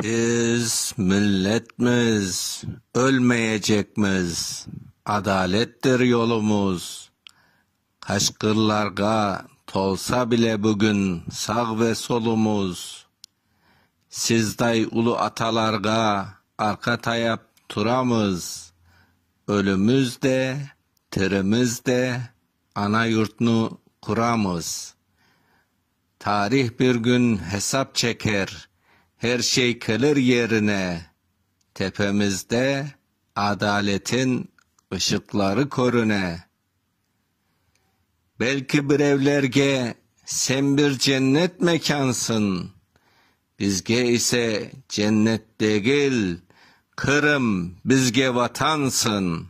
Biz milletmiz, ölmeyecekmiz. Adalettir yolumuz. Kaşkırlarga tolsa bile bugün sağ ve solumuz. Sizday ulu atalarga arka tayap turamız. Ölümüz de, tirimiz de ana yurtnu kuramız. Tarih bir gün hesap çeker, her şey gelir yerine. Tepemizde adaletin ışıkları körüne. Belki bir evlerge sen bir cennet mekansın. Bizge ise cennet değil, Kırım bizge vatansın.